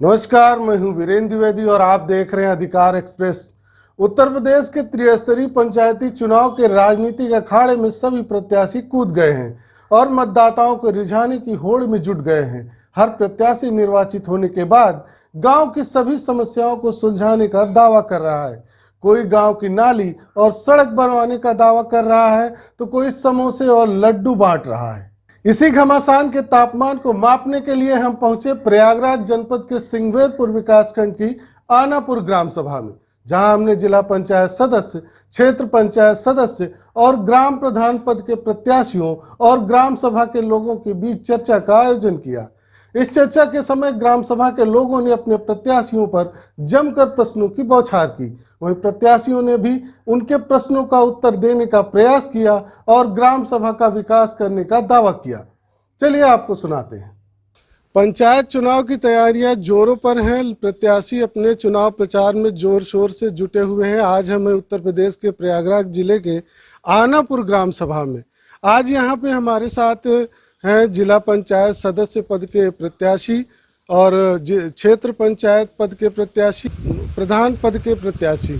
नमस्कार, मैं हूं वीरेंद्र द्विवेदी और आप देख रहे हैं अधिकार एक्सप्रेस। उत्तर प्रदेश के त्रिस्तरीय पंचायती चुनाव के राजनीतिक अखाड़े में सभी प्रत्याशी कूद गए हैं और मतदाताओं को रिझाने की होड़ में जुट गए हैं। हर प्रत्याशी निर्वाचित होने के बाद गांव की सभी समस्याओं को सुलझाने का दावा कर रहा है। कोई गांव की नाली और सड़क बनवाने का दावा कर रहा है तो कोई समोसे और लड्डू बांट रहा है। इसी घमासान के तापमान को मापने के लिए हम पहुंचे प्रयागराज जनपद के सिंगवेरपुर विकासखंड की आनापुर ग्राम सभा में, जहां हमने जिला पंचायत सदस्य, क्षेत्र पंचायत सदस्य और ग्राम प्रधान पद के प्रत्याशियों और ग्राम सभा के लोगों के बीच चर्चा का आयोजन किया। इस चर्चा के समय ग्राम सभा के लोगों ने अपने प्रत्याशियों पर जमकर प्रश्नों की बौछार की। वहीं प्रत्याशियों ने भी उनके प्रश्नों का उत्तर देने का प्रयास किया और ग्राम सभा का विकास करने का दावा किया। चलिए आपको सुनाते हैं। पंचायत चुनाव की तैयारियां जोरों पर हैं। प्रत्याशी अपने चुनाव प्रचार में जोर शोर से जुटे हुए हैं। आज हमें उत्तर प्रदेश के प्रयागराज जिले के आनापुर ग्राम सभा में आज यहाँ पे हमारे साथ हैं जिला पंचायत सदस्य पद के प्रत्याशी और क्षेत्र पंचायत पद के प्रत्याशी, प्रधान पद के प्रत्याशी।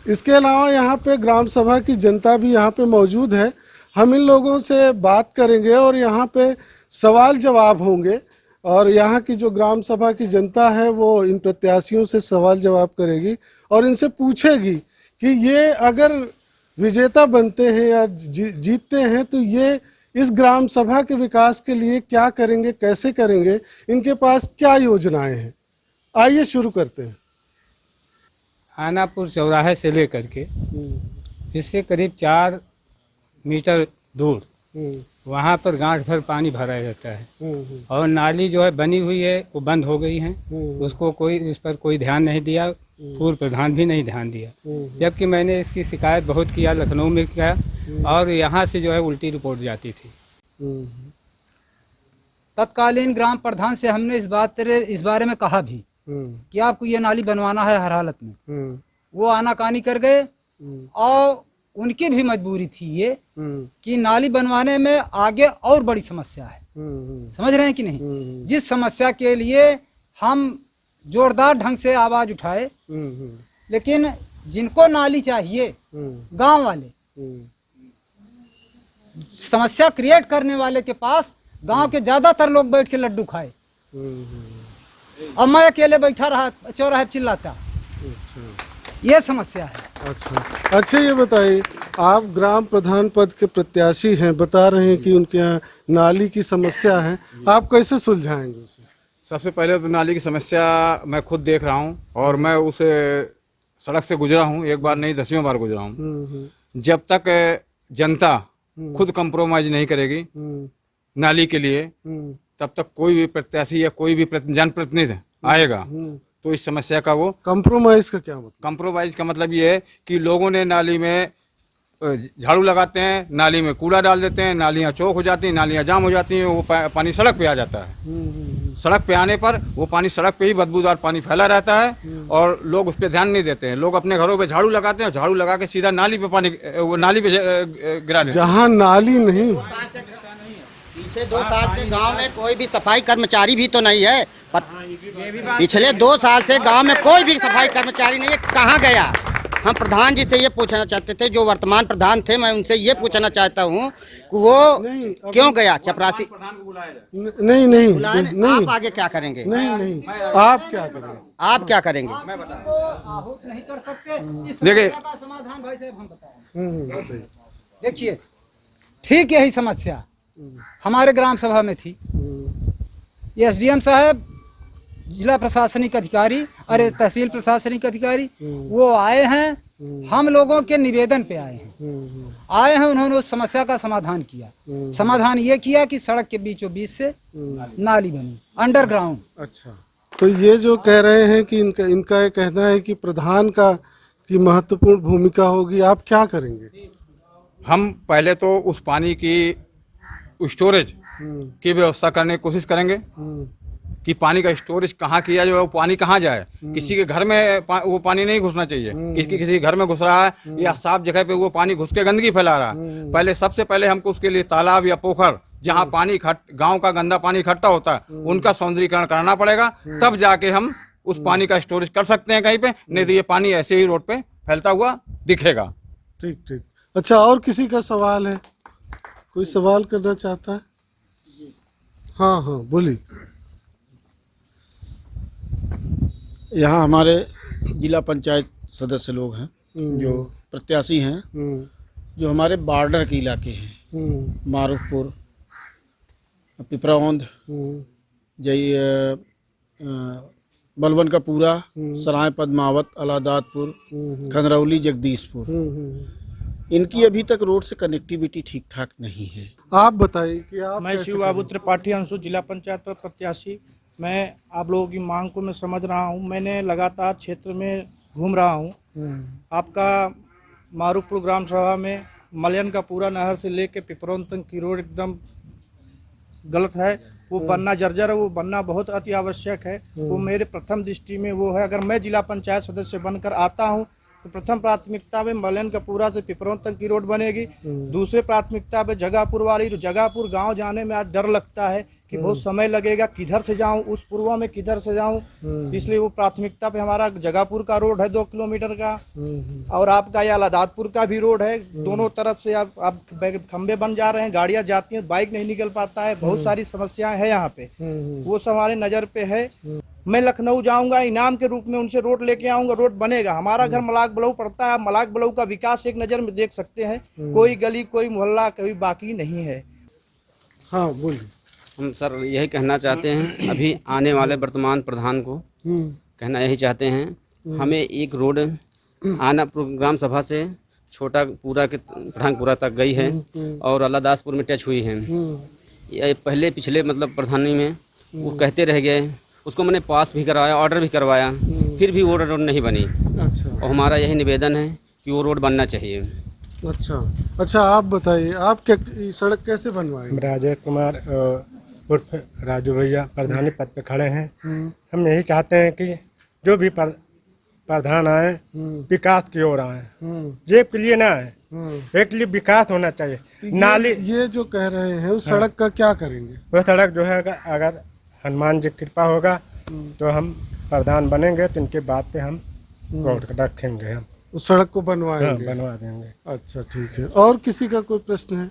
इसके अलावा यहाँ पे ग्राम सभा की जनता भी यहाँ पे मौजूद है। हम इन लोगों से बात करेंगे और यहाँ पे सवाल जवाब होंगे और यहाँ की जो ग्राम सभा की जनता है वो इन प्रत्याशियों से सवाल जवाब करेगी और इनसे पूछेगी कि ये अगर विजेता बनते हैं या जीतते हैं तो ये इस ग्राम सभा के विकास के लिए क्या करेंगे, कैसे करेंगे, इनके पास क्या योजनाएं हैं। आइए शुरू करते हैं। आनापुर चौराहे से लेकर के इससे करीब 4 मीटर दूर वहाँ पर गांठ भर पानी भरा रहता है और नाली जो है बनी हुई है वो बंद हो गई है। उसको उस पर कोई ध्यान नहीं दिया, पूर्व प्रधान भी नहीं ध्यान दिया, जबकि मैंने इसकी शिकायत बहुत किया, लखनऊ में किया और यहाँ से जो है उल्टी रिपोर्ट जाती थी। तत्कालीन ग्राम प्रधान से हमने इस बारे में कहा भी कि आपको ये नाली बनवाना है हर हालत में। वो आनाकानी कर गए और उनकी भी मजबूरी थी ये कि नाली बनवाने में आगे और बड़ी समस्या है। समझ रहे हैं कि नहीं? जिस समस्या के लिए हम जोरदार ढंग से आवाज उठाए, लेकिन जिनको नाली चाहिए गांव वाले, समस्या क्रिएट करने वाले के पास गांव के ज्यादातर लोग बैठ के लड्डू खाए और मैं अकेले बैठा रहा चौराहे चिल्लाता। ये समस्या है। अच्छा, ये बताइए, आप ग्राम प्रधान पद के प्रत्याशी हैं, बता रहे हैं कि उनके यहाँ नाली की समस्या है, आप कैसे सुलझाएंगे उसे? सबसे पहले तो नाली की समस्या मैं खुद देख रहा हूँ और मैं उसे सड़क से गुजरा हूँ, एक बार नहीं 10वीं बार गुजरा हूँ। जब तक जनता खुद कंप्रोमाइज नहीं करेगी नाली के लिए, तब तक कोई भी प्रत्याशी या कोई भी जनप्रतिनिधि आएगा तो इस समस्या का वो कंप्रोमाइज का क्या मतलब? कंप्रोमाइज का मतलब ये है कि लोगों ने नाली में झाड़ू लगाते हैं, नाली में कूड़ा डाल देते हैं, नालियाँ चौक हो जाती हैं, नालियाँ जाम हो जाती हैं, वो पानी सड़क पे आ जाता है। सड़क पे आने पर वो पानी सड़क पे ही बदबूदार पानी फैला रहता है और लोग उस पर ध्यान नहीं देते हैं। लोग अपने घरों पे झाड़ू लगाते हैं, झाड़ू लगा के सीधा नाली पे पानी नाली पे गिरा देते हैं। जहाँ नाली नहीं, पिछले 2 साल से गांव में कोई भी सफाई कर्मचारी भी तो नहीं है। पिछले 2 साल से गांव में कोई भी सफाई कर्मचारी नहीं है, कहाँ गया? हम प्रधान जी से ये पूछना चाहते थे, जो वर्तमान प्रधान थे, मैं उनसे ये पूछना चाहता हूँ कि वो क्यों गया? चपरासी नहीं, आप आगे क्या करेंगे? नहीं, आप क्या करेंगे? आप क्या करेंगे? आहूत नहीं कर सकते। देखिए, का समाधान भाई साहब हम बताएं। देखिए, ठीक यही समस्या हमारे ग्राम सभा में थी। एसडीएम साहब, जिला प्रशासनिक अधिकारी, अरे तहसील प्रशासनिक अधिकारी, वो आए हैं, हम लोगों के निवेदन पे आए हैं, उन्होंने उस समस्या का समाधान किया। समाधान ये किया कि सड़क के बीचों बीच से नाली बनी अंडरग्राउंड। अच्छा, तो ये जो कह रहे हैं कि इनका ये कहना है कि प्रधान की महत्वपूर्ण भूमिका होगी, आप क्या करेंगे? हम पहले तो उस पानी की स्टोरेज की व्यवस्था करने की कोशिश करेंगे कि पानी का स्टोरेज कहाँ किया जाए, वो पानी कहाँ जाए। किसी के घर में वो पानी नहीं घुसना चाहिए। किसी घर में घुस रहा है या साफ जगह पे वो पानी घुस के गंदगी फैला रहा है। पहले सबसे पहले हमको उसके लिए तालाब या पोखर जहाँ पानी गांव का गंदा पानी इकट्ठा होता है उनका सौंदर्यीकरण करना पड़ेगा, तब जाके हम उस पानी का स्टोरेज कर सकते हैं कहीं पे, नहीं तो ये पानी ऐसे ही रोड पे फैलता हुआ दिखेगा। ठीक ठीक। अच्छा, और किसी का सवाल है? कोई सवाल करना चाहता है? हाँ हाँ बोलिए। यहाँ हमारे जिला पंचायत सदस्य लोग हैं जो प्रत्याशी हैं, जो हमारे बॉर्डर के इलाके हैं, मारूफपुर, पिपरावंद, बलवन का पूरा, सराय पद्मावत, अलादातपुर, खंदरौली, जगदीशपुर, इनकी अभी तक रोड से कनेक्टिविटी ठीक ठाक नहीं है। आप बताइए कि आप मैं कैसे शिव बाबू त्रिपाठी अंशु, जिला पंचायत पर प्रत्याशी। मैं आप लोगों की मांग को मैं समझ रहा हूं, मैंने लगातार क्षेत्र में घूम रहा हूं। आपका मारूफपुर ग्राम सभा में मलयन का पूरा नहर से लेके पिपरौन तक की रोड एकदम गलत है, वो बनना जर्जर है, वो बनना बहुत अति आवश्यक है। वो मेरे प्रथम दृष्टि में वो है, अगर मैं जिला पंचायत सदस्य बनकर आता हूँ तो प्रथम प्राथमिकता में मलयन का पूरा से पिपरौन तक की रोड बनेगी। दूसरे प्राथमिकता पे जगापुर वाली, तो जगापुर गांव जाने में आज डर लगता है कि बहुत समय लगेगा, किधर से जाऊं, उस पूर्वा में किधर से जाऊं, इसलिए वो प्राथमिकता पे हमारा जगापुर का रोड है 2 किलोमीटर का, और आपका यह अलादातपुर का भी रोड है। दोनों तरफ से आप खंबे बन जा रहे हैं, गाड़ियां जाती हैं, बाइक नहीं निकल पाता है, बहुत सारी समस्याएं हैं यहाँ पे, वो सब हमारे नज़र पे है। मैं लखनऊ जाऊंगा, इनाम के रूप में उनसे रोड लेके आऊंगा, रोड बनेगा। हमारा घर मलाक बलऊ पड़ता है, मलाक बलऊ का विकास एक नज़र में देख सकते हैं, कोई गली कोई मोहल्ला कोई बाकी नहीं है। हाँ बोलिए। हम सर यही कहना चाहते हैं, अभी आने वाले वर्तमान प्रधान को कहना यही चाहते हैं, हमें एक रोड आना ग्राम सभा से छोटा पूरा के पठानपुरा तक गई है और अलादासपुर में टच हुई है। ये पहले पिछले मतलब प्रधानी में वो कहते रह गए, उसको मैंने पास भी करवाया, ऑर्डर भी करवाया, फिर भी वो रोड नहीं बनी। अच्छा, और हमारा यही निवेदन है कि वो रोड बनना चाहिए। अच्छा आप बताइए, आप क्या सड़क कैसे बनवाएंगे? राजेश कुमार उर्फ राजू भैया प्रधानी पद पे खड़े हैं। हम यही चाहते हैं कि जो भी प्रधान आए विकास की ओर आए, जेब के लिए ना आए, एक लिए विकास होना चाहिए। नाली ये जो कह रहे हैं उस सड़क का क्या करेंगे? वह सड़क जो है अगर हनुमान जी की कृपा होगा तो हम प्रधान बनेंगे तो इनके बाद पे हम वोट रखेंगे, हम उस सड़क को बनवाएंगे। बनवा देंगे। अच्छा ठीक है। और किसी का कोई प्रश्न है?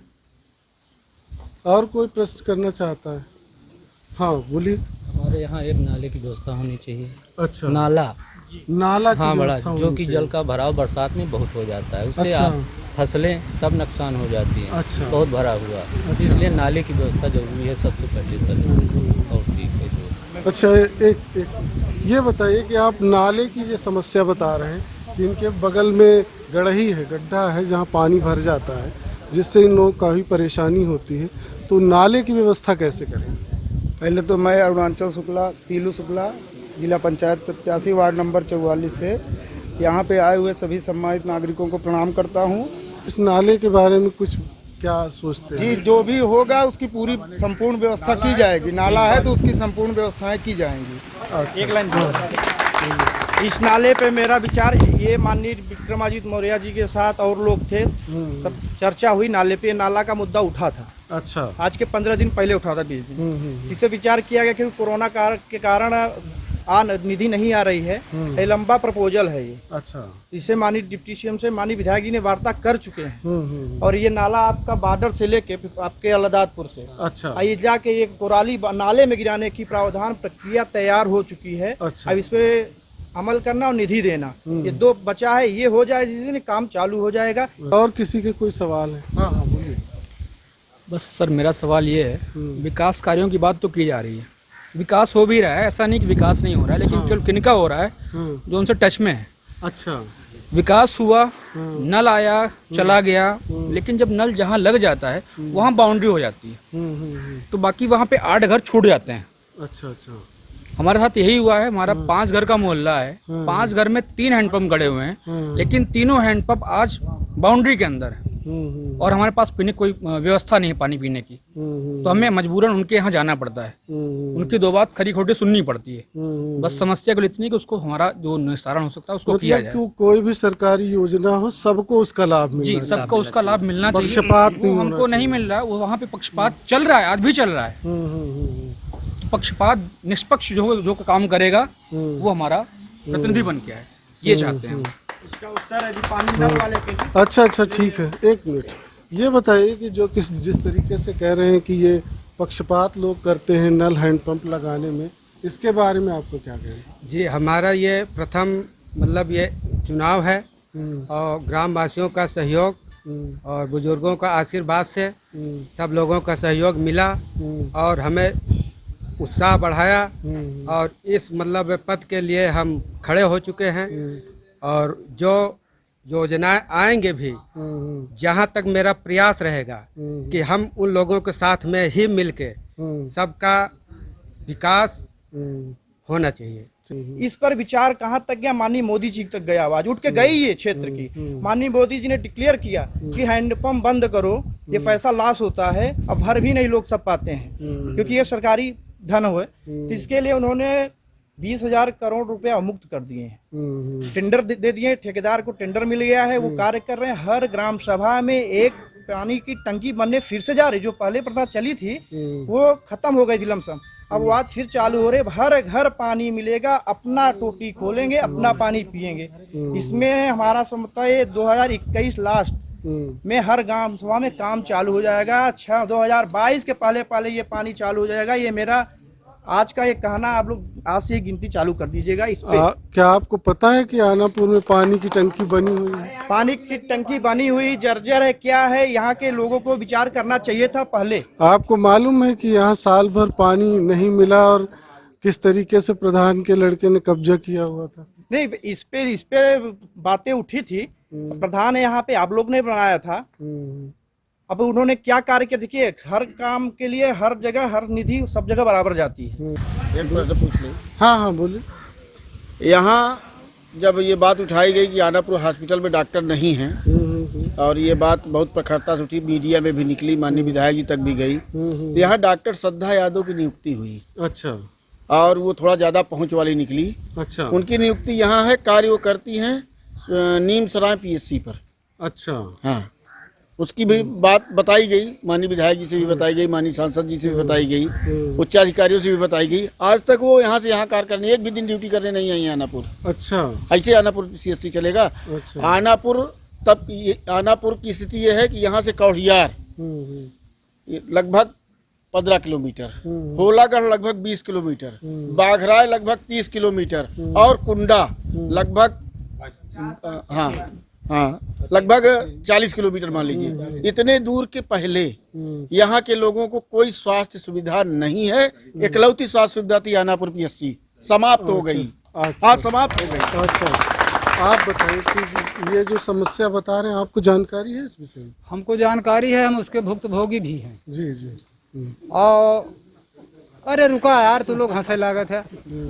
और कोई प्रश्न करना चाहता है? हाँ बोलिए। हमारे यहाँ एक नाले की व्यवस्था होनी चाहिए। अच्छा, नाला नाला की हाँ बड़ा, व्यवस्था जो होनी कि चाहिए। जल का भराव बरसात में बहुत हो जाता है, उससे अच्छा। फसलें सब नुकसान हो जाती हैं। अच्छा। बहुत भरा हुआ, इसलिए नाले की व्यवस्था जरूरी है सबसे पहले करना। और ठीक है जो अच्छा एक ये बताइए कि आप नाले की जो समस्या बता रहे हैं कि इनके बगल में गढ़ही है, गड्ढा है जहाँ पानी भर जाता है, जिससे इन लोगों को काफ़ी परेशानी होती है, तो नाले की व्यवस्था कैसे करें? पहले तो मैं अरुणाचल शुक्ला, सीलू शुक्ला, जिला पंचायत प्रत्याशी, वार्ड नंबर 44 से यहाँ पे आए हुए सभी सम्मानित नागरिकों को प्रणाम करता हूँ। इस नाले के बारे में कुछ क्या सोचते हैं? जी, जो भी होगा उसकी पूरी संपूर्ण व्यवस्था की जाएगी। नाला है तो उसकी संपूर्ण व्यवस्थाएं की जाएंगी। अच्छा। एक लाइन इस नाले पे मेरा विचार ये, माननीय विक्रमादित्य मौर्य जी के साथ और लोग थे, सब चर्चा हुई नाले पे, नाला का मुद्दा उठा था। अच्छा, आज के 15 दिन पहले उठा था, 20 दिन। इससे विचार किया गया कि कोरोना के कारण निधि नहीं आ रही है, ये लंबा प्रपोजल है ये। अच्छा, इसे माननीय डिप्टी सीएम से माननीय विधायक जी ने वार्ता कर चुके हैं। और ये नाला आपका बॉर्डर से लेके आपके अलादातपुर से अच्छा, ये जाके ये कोराली नाले में गिराने की प्रावधान प्रक्रिया तैयार हो चुकी है। अच्छा। अब इस पे अमल करना और निधि देना, ये 2 बचा है, ये हो जाए जिस दिन काम चालू हो जाएगा। और किसी के कोई सवाल है? हाँ हाँ बोलिए। बस सर मेरा सवाल ये है, विकास कार्यों की बात तो की जा रही है, विकास हो भी रहा है, ऐसा नहीं कि विकास नहीं हो रहा है, लेकिन केवल किनका हो रहा है जो उनसे टच में है। अच्छा, विकास हुआ, नल आया चला गया, लेकिन जब नल जहाँ लग जाता है वहाँ बाउंड्री हो जाती है, तो बाकी वहाँ पे 8 घर छूट जाते हैं। अच्छा अच्छा, हमारे साथ यही हुआ है। हमारा 5 घर का मोहल्ला है, 5 घर में 3 हैंडपंप गड़े हुए हैं, लेकिन तीनों हैंडपंप आज बाउंड्री के अंदर है। और हमारे पास पीने की कोई व्यवस्था नहीं है पानी पीने की, तो हमें मजबूरन उनके यहाँ जाना पड़ता है। उनकी दो बात खरी खोटी सुननी पड़ती है। बस समस्या को इतनी कि उसको हमारा जो निस्तारण हो सकता है उसको किया जाए। मतलब कोई भी सरकारी योजना हो सबको उसका लाभ मिलना जी, सबको उसका लाभ मिलना चाहिए। पक्षपात वो हमको नहीं मिल रहा है, वो वहाँ पे पक्षपात चल रहा है, आज भी चल रहा है। तो पक्षपात निष्पक्ष जो काम करेगा वो हमारा प्रतिनिधि बन के है, ये चाहते हैं। इसका उत्तर है जी पानी नल वाले के लिए। अच्छा ठीक है, एक मिनट ये बताइए कि जो जिस तरीके से कह रहे हैं कि ये पक्षपात लोग करते हैं नल हैंडपंप लगाने में, इसके बारे में आपको क्या कहना? जी, हमारा ये प्रथम मतलब ये चुनाव है और ग्राम वासियों का सहयोग और बुजुर्गों का आशीर्वाद से सब लोगों का सहयोग मिला और हमें उत्साह बढ़ाया और इस मतलब पद के लिए हम खड़े हो चुके हैं। और जो योजनाएं आएंगे भी, जहां तक मेरा प्रयास रहेगा कि हम उन लोगों के साथ में ही मिलके सबका विकास होना चाहिए। इस पर विचार कहाँ तक गया? माननीय मोदी जी तक गया, आवाज उठ के गई है क्षेत्र की। माननीय मोदी जी ने डिक्लेयर किया कि हैंडपंप बंद करो, ये पैसा लॉस होता है, अब भर भी नहीं लोग सब पाते हैं क्योंकि ये सरकारी धन हुए। तो इसके लिए उन्होंने 20,000 करोड़ रुपया मुक्त कर दिए हैं, टेंडर दे दिए, ठेकेदार को टेंडर मिल गया है, वो कार्य कर रहे हैं। हर ग्राम सभा में एक पानी की टंकी बनने फिर से जा रही, जो पहले प्रथा चली थी वो खत्म हो गई थी लमसम, अब वो आज फिर चालू हो रहे। हर घर पानी मिलेगा, अपना टोटी खोलेंगे, अपना पानी पिएंगे। इसमें हमारा समझता है 2021 लास्ट में हर ग्राम सभा में काम चालू हो जाएगा। 2022 के पहले ये पानी चालू हो जाएगा। ये मेरा आज का ये कहना, आप लोग आज से गिनती चालू कर दीजिएगा इस पे। क्या आपको पता है कि आनापुर में पानी की टंकी बनी हुई है? पानी की टंकी बनी हुई जर्जर है, क्या है? यहाँ के लोगों को विचार करना चाहिए था पहले। आपको मालूम है कि यहाँ साल भर पानी नहीं मिला और किस तरीके से प्रधान के लड़के ने कब्जा किया हुआ था? नहीं, इस पे बातें उठी थी। प्रधान यहाँ पे आप लोग ने बनाया था। अब उन्होंने क्या कार्य किया? देखिए, हर काम के लिए हर जगह हर निधि सब जगह बराबर जाती है। एक प्रश्न पूछ लें। हाँ बोलिए। यहाँ जब ये बात उठाई गई कि आनापुर हॉस्पिटल में डॉक्टर नहीं हैं और ये बात बहुत प्रखरता से उठी, मीडिया में भी निकली, माननीय विधायक जी तक भी गई, तो यहाँ डॉक्टर श्रद्धा यादव की नियुक्ति हुई। अच्छा। और वो थोड़ा ज़्यादा पहुँच वाली निकली। अच्छा। उनकी नियुक्ति यहाँ है, कार्य वो करती हैं नीम सराय PSC पर। अच्छा। हाँ, उसकी भी बात बताई गई, माननीय विधायक जी से भी बताई गई, माननीय सांसद जी से भी बताई गई, उच्चाधिकारियों से भी बताई गई। आज तक वो यहाँ से यहाँ कार्य करने, एक भी दिन ड्यूटी करने नहीं आई आनापुर। अच्छा। ऐसे आनापुर CSC चलेगा। अच्छा। आनापुर की स्थिति ये है कि यहाँ से कौड़ियार लगभग 15 किलोमीटर, होलागढ़ लगभग 20 किलोमीटर, बाघराय लगभग 30 किलोमीटर और कुंडा लगभग लगभग 40 किलोमीटर मान लीजिए। इतने दूर के पहले यहाँ के लोगों को कोई स्वास्थ्य सुविधा नहीं है। एकलौती स्वास्थ्य सुविधा थी आनापुर PSC, समाप्त हो गई। आज समाप्त हो गई। अच्छा, आप बताइए कि ये जो समस्या बता रहे हैं, आपको जानकारी है इस विषय में? हमको जानकारी है, हम उसके भुक्तभोगी भी हैं। जी। और अरे रुका यार, तो लोग हंसे लागत है।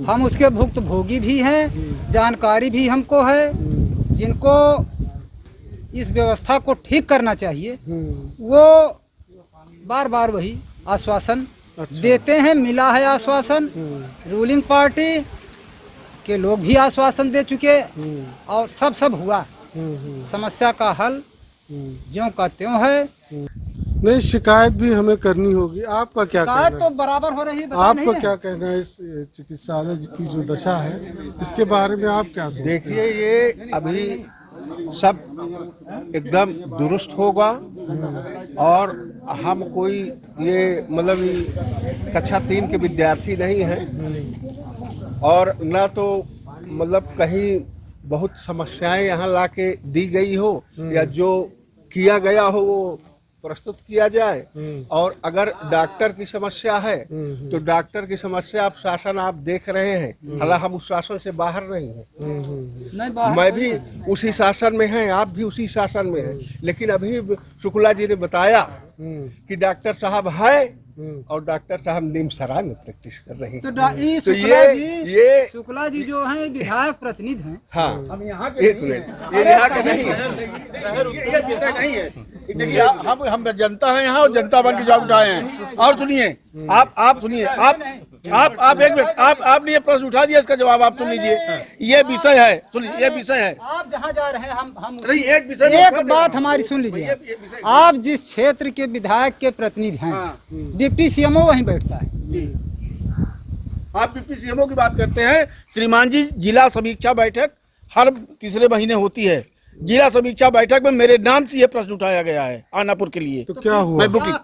हम उसके भुक्तभोगी भी हैं, जानकारी भी हमको है। जिनको इस व्यवस्था को ठीक करना चाहिए वो बार बार वही आश्वासन देते हैं। मिला है आश्वासन, रूलिंग पार्टी के लोग भी आश्वासन दे चुके और सब हुआ। समस्या का हल ज्यों का त्यों है। नहीं, शिकायत भी हमें करनी होगी। आपका क्या कहना है? शिकायत तो बराबर हो रही है। आपका क्या कहना है इस चिकित्सालय की जो दशा है, इसके बारे में आप क्या सोचते हैं? देखिए, ये अभी सब एकदम दुरुस्त होगा और हम कोई ये मतलब कक्षा 3 के विद्यार्थी नहीं हैं और न तो मतलब कहीं बहुत समस्याएं यहाँ लाके दी गई हो या जो किया गया हो वो प्रस्तुत किया जाए। और अगर डॉक्टर की समस्या है तो डॉक्टर की समस्या आप शासन आप देख रहे हैं, हालांकि हम उस शासन से बाहर नहीं हैं। मैं भी उसी शासन में हैं, आप भी उसी शासन में हैं, लेकिन अभी शुक्ला जी ने बताया कि डॉक्टर साहब है और डॉक्टर साहब नीम सराय में प्रैक्टिस कर रहे हैं। तो ये शुक्ला जी जो हैं विधायक प्रतिनिधि हैं। हाँ, हम यहाँ के एक मिनट, ये यहाँ के नहीं है, ये नहीं है। देखिए हम जनता हैं यहाँ और जनता बन के जवाब उठाए हैं। और सुनिए आप सुनिए आप एक मिनट आपने ये प्रश्न उठा दिया, इसका जवाब आप सुन लीजिए। ये विषय है, सुनिए ये विषय है। आप जहाँ जा रहे हैं हम नहीं, एक विषय एक बात हमारी सुन लीजिए। आप जिस क्षेत्र के विधायक के प्रतिनिधि हैं, डिप्टी सीएमओ वहीं बैठता है। आप डिप्टी सीएमओ की बात करते हैं। श्रीमान जी, जिला समीक्षा बैठक हर तीसरे महीने होती है। जिला समीक्षा बैठक में मेरे नाम से ये प्रश्न उठाया गया है आनापुर के लिए। तो क्या हुआ? मैं बुकिंग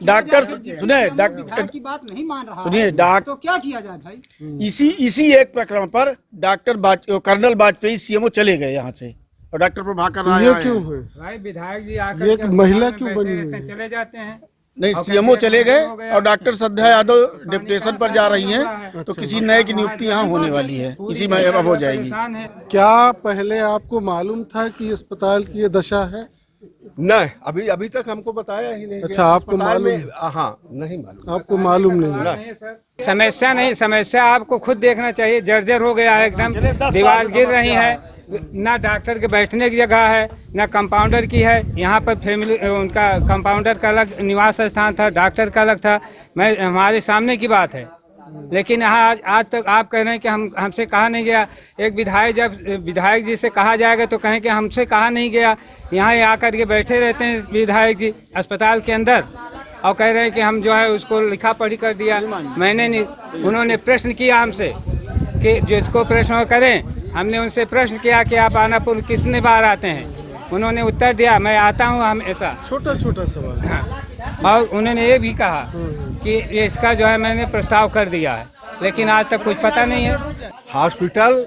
डॉक्टर सुनिए, डॉक्टर की बात नहीं मान रहा सुनिए, तो क्या किया जाए भाई? इसी एक प्रकरण पर कर्नल वाजपेयी सीएमओ चले गए यहाँ से और डॉक्टर प्रभाकर राय ये क्यों हुए? भाई विधायक जी ये एक महिला क्यों बनी हुई? चले जाते हैं। नहीं, सीएमओ चले गए और डॉक्टर श्रद्धा यादव डिप्टेशन पर जा रही हैं, तो किसी नए की नियुक्ति यहाँ होने वाली है, इसी में अब हो जाएगी। क्या पहले आपको मालूम था कि अस्पताल की ये दशा है? नहीं, अभी तक हमको बताया ही नहीं। अच्छा, आपको मालूम? हाँ, नहीं मालूम। आपको मालूम नहीं? समस्या नहीं, समस्या आपको खुद देखना चाहिए। जर्जर हो गया है एकदम, दीवार गिर रही है, ना डॉक्टर के बैठने की जगह है, ना कंपाउंडर की है। यहाँ पर फैमिली उनका कंपाउंडर का अलग निवास स्थान था, डॉक्टर का अलग था। हमारे सामने की बात है, लेकिन यहाँ आज तक आप कह रहे हैं कि हमसे कहा नहीं गया। एक विधायक जब विधायक जी से कहा जाएगा तो कहें कि हमसे कहा नहीं गया। यहाँ आकर के बैठे रहते हैं विधायक जी अस्पताल के अंदर और कह रहे हैं कि हम जो है उसको लिखा पढ़ी कर दिया। मैंने नहीं, उन्होंने प्रश्न किया हमसे कि जिसको प्रश्न करें। हमने उनसे प्रश्न किया कि आप आनापुर कितने बार आते हैं? उन्होंने उत्तर दिया, मैं आता हूँ हमेशा। छोटा सवाल। हाँ। और उन्होंने ये भी कहा कि इसका जो है मैंने प्रस्ताव कर दिया है, लेकिन आज तक कुछ पता नहीं है। हॉस्पिटल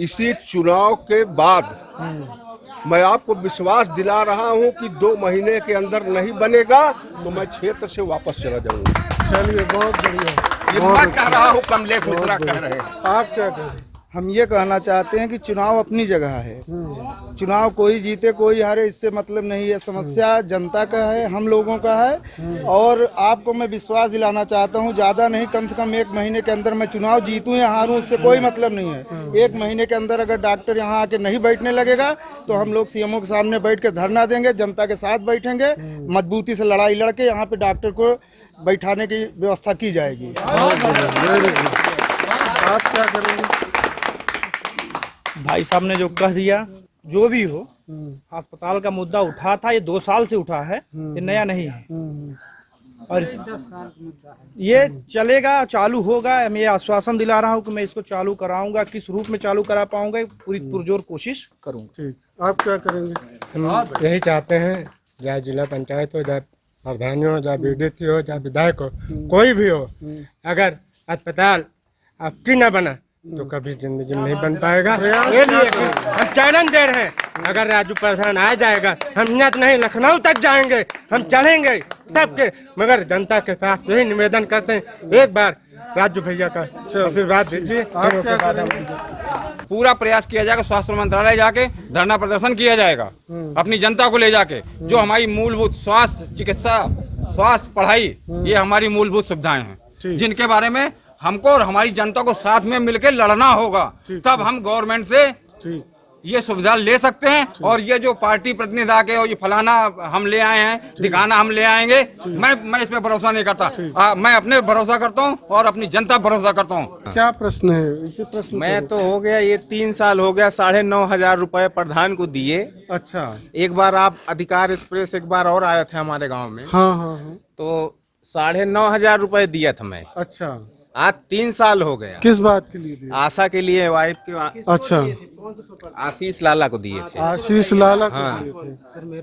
इसी चुनाव के बाद मैं आपको विश्वास दिला रहा हूं कि 2 महीने के अंदर नहीं बनेगा तो मैं क्षेत्र से वापस चला जाऊंगा। चलिए, बहुत बढ़िया। ये मैं कह रहा हूं, कमलेश मिश्रा कह रहे हैं। आप क्या कह रहे हैं? हम ये कहना चाहते हैं कि चुनाव अपनी जगह है। चुनाव कोई जीते कोई हारे, इससे मतलब नहीं है। समस्या जनता का है, हम लोगों का है। और आपको मैं विश्वास दिलाना चाहता हूँ, ज़्यादा नहीं, कम से कम 1 महीने के अंदर मैं चुनाव जीतूँ या हारूँ, उससे कोई मतलब नहीं है। 1 महीने के अंदर अगर डॉक्टर यहाँ आके नहीं बैठने लगेगा तो हम लोग सीएमओ के सामने बैठ के धरना देंगे, जनता के साथ बैठेंगे, मजबूती से लड़ाई लड़के यहाँ पे डॉक्टर को बैठाने की व्यवस्था की जाएगी। आप क्या करेंगे? भाई साहब ने जो कह दिया, जो भी हो, अस्पताल का मुद्दा उठा था, ये 2 साल से उठा है, ये नया नहीं है। और 10 साल का मुद्दा है। ये चलेगा, चालू होगा। मैं ये आश्वासन दिला रहा हूँ कि मैं इसको चालू कराऊंगा। किस रूप में चालू करा पाऊंगा, पूरी पुरजोर कोशिश करूंगा। ठीक, आप क्या करेंगे? हम यही चाहते हैं, चाहे जिला पंचायत हो, चाहे प्रधान हो, चाहे बीडीसी हो, चाहे विधायक हो, कोई भी हो, अगर अस्पताल आपकी न बना तो कभी जिंदगी में नहीं बन पाएगा। ये लिए हम चैलेंज दे रहे हैं, अगर राजू प्रधान आ जाएगा, हम यहाँ नहीं लखनऊ तक जाएंगे, हम चढ़ेंगे सबके, मगर जनता के साथ यही निवेदन करते हैं, एक बार राजू भैया का आशीर्वाद दीजिए। पूरा प्रयास किया जाएगा, स्वास्थ्य मंत्रालय जाके धरना प्रदर्शन किया जाएगा अपनी जनता को ले जाके। जो हमारी मूलभूत स्वास्थ्य, चिकित्सा, स्वास्थ्य, पढ़ाई, ये हमारी मूलभूत सुविधाएं हैं, जिनके बारे में हमको और हमारी जनता को साथ में मिलकर लड़ना होगा। तब हम गवर्नमेंट से ये सुविधा ले सकते हैं। और ये जो पार्टी प्रतिनिधि आके और ये फलाना हम ले आए हैं, दिखाना हम ले आएंगे, मैं इस पे भरोसा नहीं करता। मैं अपने भरोसा करता हूँ और अपनी जनता भरोसा करता हूँ। क्या प्रश्न है? इसी प्रश्न मैं तो हो गया, ये 3 साल हो गया, 9,500 रुपए प्रधान को दिए। अच्छा, एक बार आप अधिकार एक्सप्रेस एक बार और आए थे हमारे गांव में। हाँ। तो 9,500 रुपए दिया था मैं। अच्छा, आज 3 साल हो गया। किस बात के लिए दिए? आशा के लिए, वाइफ के। अच्छा, आशीष लाला को दिए थे। आशीष लाला को दिए थे।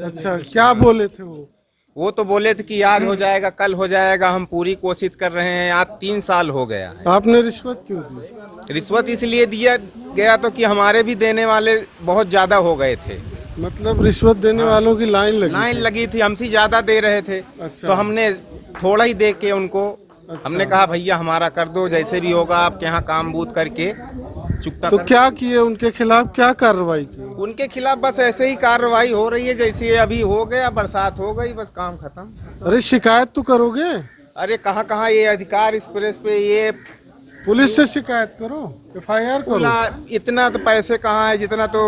अच्छा, क्या बोले थे वो? तो बोले थे कि आज हो जाएगा, कल हो जाएगा, हम पूरी कोशिश कर रहे हैं। आज 3 साल हो गया है। आपने रिश्वत क्यों दी? रिश्वत इसलिए दिया गया तो कि हमारे भी देने वाले बहुत ज्यादा हो गए थे। मतलब रिश्वत देने वालों की लाइन लगी थी, हमसे ज्यादा दे रहे थे। अच्छा। तो हमने थोड़ा ही दे के उनको हमने कहा भैया हमारा कर दो, जैसे भी होगा आपके यहाँ काम बूथ करके चुकता। तो क्या किए उनके खिलाफ? क्या कार्रवाई की? उनके खिलाफ बस ऐसे ही कार्रवाई हो रही है, जैसे अभी हो गया, बरसात हो गई, बस काम खत्म। अरे शिकायत तो करोगे? अरे कहाँ ये अधिकार एक्सप्रेस पे ये पुलिस से शिकायत करो, FIR करो। इतना तो पैसे कहाँ है, जितना तो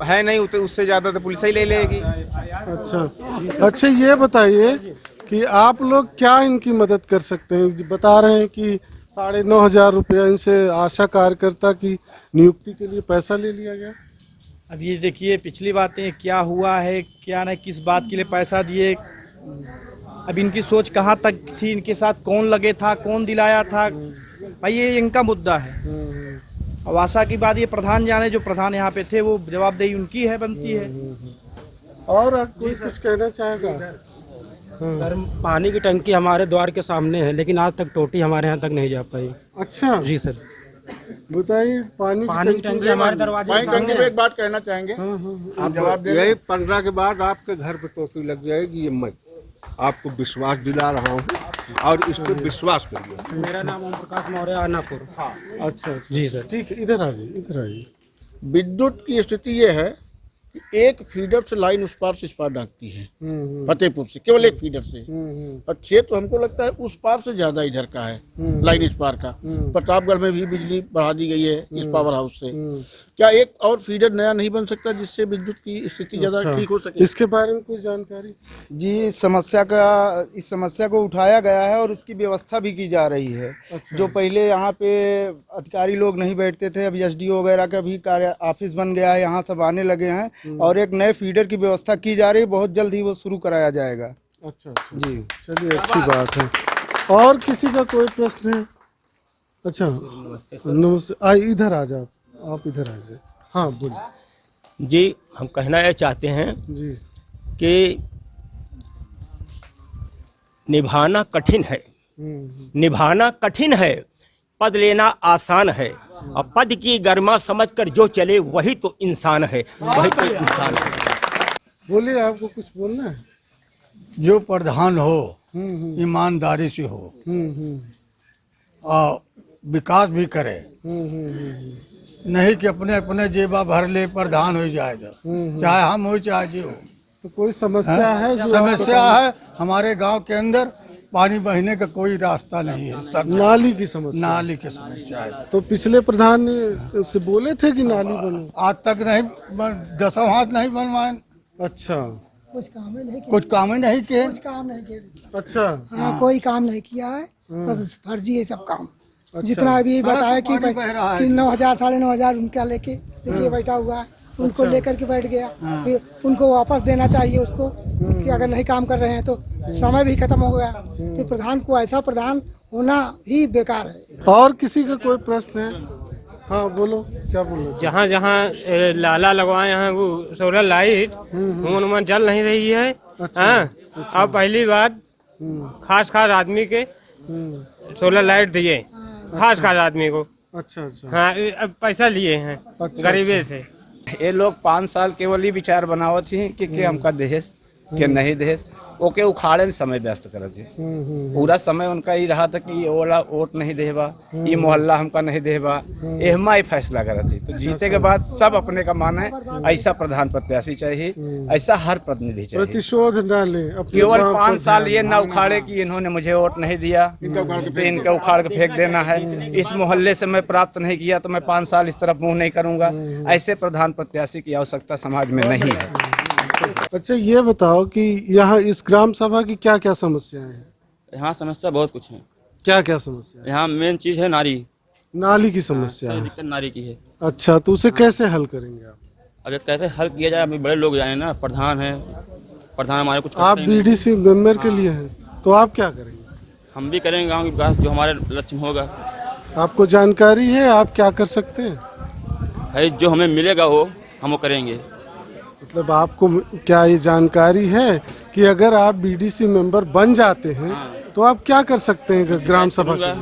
है नहीं उससे ज्यादा तो पुलिस ही ले लेगी। अच्छा ये बताइए कि आप लोग क्या इनकी मदद कर सकते हैं? बता रहे हैं कि 9,500 रुपया इनसे आशा कार्यकर्ता की नियुक्ति के लिए पैसा ले लिया गया। अब ये देखिए पिछली बातें क्या हुआ है क्या नहीं, किस बात के लिए पैसा दिए, अब इनकी सोच कहाँ तक थी, इनके साथ कौन लगे था, कौन दिलाया था, भाई ये इनका मुद्दा है। अब आशा की बात ये प्रधान जाने, जो प्रधान यहाँ पे थे वो जवाबदेही उनकी है, बनती है। और कोई कुछ कहना चाहेगा? सर पानी की टंकी हमारे द्वार के सामने है, लेकिन आज तक टोटी हमारे यहाँ तक नहीं जा पाई। अच्छा जी सर, बताइए। पानी की टंकी हमारे दरवाजे के सामने है। एक बात कहना चाहेंगे, आप जवाब दे। यही 15 के बाद आपके घर पे टोपी लग जाएगी, ये मैं आपको विश्वास दिला रहा हूँ और इस पर विश्वास करिए। मेरा नाम ओम प्रकाश मौर्य, आनापुर। अच्छा जी सर। ठीक है, इधर आइए, इधर आइए। विद्युत की स्थिति ये है कि एक फीडर से लाइन उस पार से इस पार डाकती है, फतेहपुर से, केवल एक फीडर से। और क्षेत्र हमको लगता है उस पार से ज्यादा इधर का है, लाइन इस पार का। प्रतापगढ़ में भी बिजली बढ़ा दी गई है इस पावर हाउस से। क्या एक और फीडर नया नहीं बन सकता जिससे विद्युत की स्थिति ज्यादा ठीक हो सके? इसके बारे में कोई जानकारी? जी इस समस्या को उठाया गया है और उसकी व्यवस्था भी की जा रही है। जो पहले यहाँ पे अधिकारी लोग नहीं बैठते थे, अब SDO वगैरह का भी कार्य ऑफिस बन गया है, यहाँ सब आने लगे हैं और एक नए फीडर की व्यवस्था की जा रही है, बहुत जल्द ही वो शुरू कराया जाएगा। अच्छा जी, चलिए अच्छी बात है। और किसी का कोई प्रश्न है? अच्छा नमस्ते, इधर आ जाओ, आप इधर आ जाए। हाँ बोलिए। जी हम कहना यह चाहते हैं जी कि निभाना कठिन है, निभाना कठिन है, पद लेना आसान है, और पद की गरिमा समझकर जो चले वही तो इंसान है, वही तो इंसान है। बोलिए, आपको कुछ बोलना है? जो प्रधान हो ईमानदारी से हो और विकास भी करे, नहीं कि अपने अपने जेबा भर ले प्रधान हो जाएगा, चाहे हम हो चाहे जो हो। तो कोई समस्या है? जो समस्या है हमारे गांव के अंदर, पानी बहने का कोई रास्ता नहीं है सर। नाली की समस्या? नाली की समस्या है। तो पिछले प्रधान से बोले थे कि नाली बनो? आज तक नहीं, 10 हाथ नहीं बनवाए। अच्छा, कुछ काम नहीं किया, कुछ काम नहीं किए। कुछ काम नहीं किया। अच्छा हाँ, कोई काम नहीं किया है, बस फर्जी है सब काम। जितना अभी बताया कि 9,000 9,500 उनका लेके देखिए बैठा हुआ है, उनको लेकर के बैठ गया। फिर उनको वापस देना चाहिए उसको कि अगर नहीं काम कर रहे हैं तो समय भी खत्म हो गया। तो प्रधान को ऐसा प्रधान होना ही बेकार है। और किसी का कोई प्रश्न है? हाँ बोलो, क्या बोलो? जहाँ जहाँ लाला लगवाए हैं वो सोलर लाइट उनमें जल नहीं रही है। अब पहली बात खास आदमी के सोलर लाइट दिए, खास आदमी को। अच्छा अच्छा। हाँ अब पैसा लिए हैं गरीबे से। ये लोग 5 साल केवल ही विचार बनावत थी कि हमका देश के नहीं देश, ओके उखाड़े में समय व्यस्त करे थे। पूरा समय उनका ही रहा था कि ये वाला वोट नहीं देबा, ये मोहल्ला हमका नहीं देबा, एहमा ही फैसला करे थी। तो जीते के बाद सब अपने का माने, ऐसा प्रधान प्रत्याशी चाहिए, ऐसा हर प्रतिनिधि चाहिए। प्रतिशोध न ले, केवल 5 साल ये ना उखाड़े कि इन्होंने मुझे वोट नहीं दिया तो इनका उखाड़ के फेंक देना है, इस मोहल्ले से मैं प्राप्त नहीं किया तो मैं 5 साल इस तरफ मुंह नहीं करूंगा। ऐसे प्रधान प्रत्याशी की आवश्यकता समाज में नहीं है। अच्छा ये बताओ कि यहाँ इस ग्राम सभा की क्या क्या समस्याएं हैं? यहाँ समस्या बहुत कुछ है। क्या क्या समस्या? यहाँ मेन चीज़ है नाली की समस्या है। दिक्कत नाली की है। अच्छा, तो उसे कैसे हल करेंगे आप? अब कैसे हल किया जाए? अभी बड़े लोग जाए ना, प्रधान है, प्रधान हमारे कुछ आप BDC मेंबर के लिए हैं, तो आप क्या करेंगे? हम भी करेंगे गाँव की विकास, जो हमारे लक्ष्य में होगा। आपको जानकारी है आप क्या कर सकते हैं? भाई जो हमें मिलेगा वो हम वो करेंगे। मतलब आपको क्या ये जानकारी है कि अगर आप BDC मेंबर बन जाते हैं तो आप क्या कर सकते हैं ग्राम सभा के?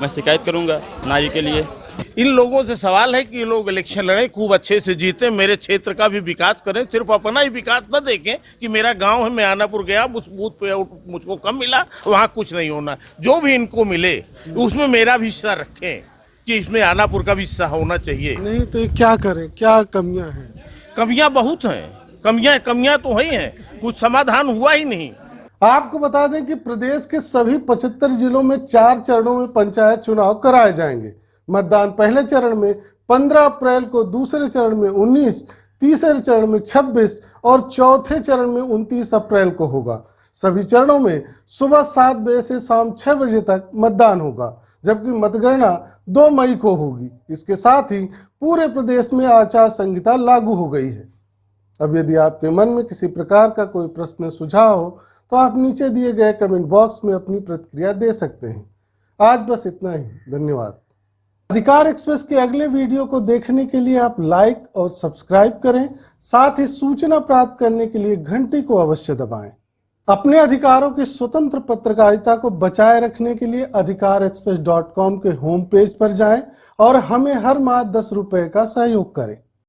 मैं शिकायत करूंगा नाली के लिए। इन लोगों से सवाल है कि ये लोग इलेक्शन लड़े, खूब अच्छे से जीते, मेरे क्षेत्र का भी विकास करें, सिर्फ अपना ही विकास न देखें कि मेरा गांव है, मैं आनापुर गया, उस बूथ पे मुझको कम मिला, वहाँ कुछ नहीं होना। जो भी इनको मिले उसमें मेरा भी हिस्सा रखें कि इसमें आनापुर का भी हिस्सा होना चाहिए। नहीं तो क्या करें, क्या कमियां हैं? कमियां बहुत हैं, कमियां तो ही हैं, कुछ समाधान हुआ ही नहीं। आपको बता दें कि प्रदेश के सभी 75 जिलों में 4 चरणों में पंचायत चुनाव कराए जाएंगे। मतदान पहले चरण में 15 अप्रैल को, दूसरे चरण में 19, तीसरे चरण में 26 और चौथे चरण में 29 अप्रैल को होगा। सभी चरणों में सुबह 7 बजे से शाम 6 बजे तक मतदान होगा, जबकि मतगणना 2 मई को होगी। इसके साथ ही पूरे प्रदेश में आचार संहिता लागू हो गई है। अब यदि आपके मन में किसी प्रकार का कोई प्रश्न सुझाव हो तो आप नीचे दिए गए कमेंट बॉक्स में अपनी प्रतिक्रिया दे सकते हैं। आज बस इतना ही, धन्यवाद। अधिकार एक्सप्रेस के अगले वीडियो को देखने के लिए आप लाइक और सब्सक्राइब करें। साथ ही सूचना प्राप्त करने के लिए घंटी को अवश्य दबाएं। अपने अधिकारों की स्वतंत्र पत्रकारिता को बचाए रखने के लिए अधिकारexpress.com के होम पेज पर जाएं और हमें हर माह 10 रुपए का सहयोग करें।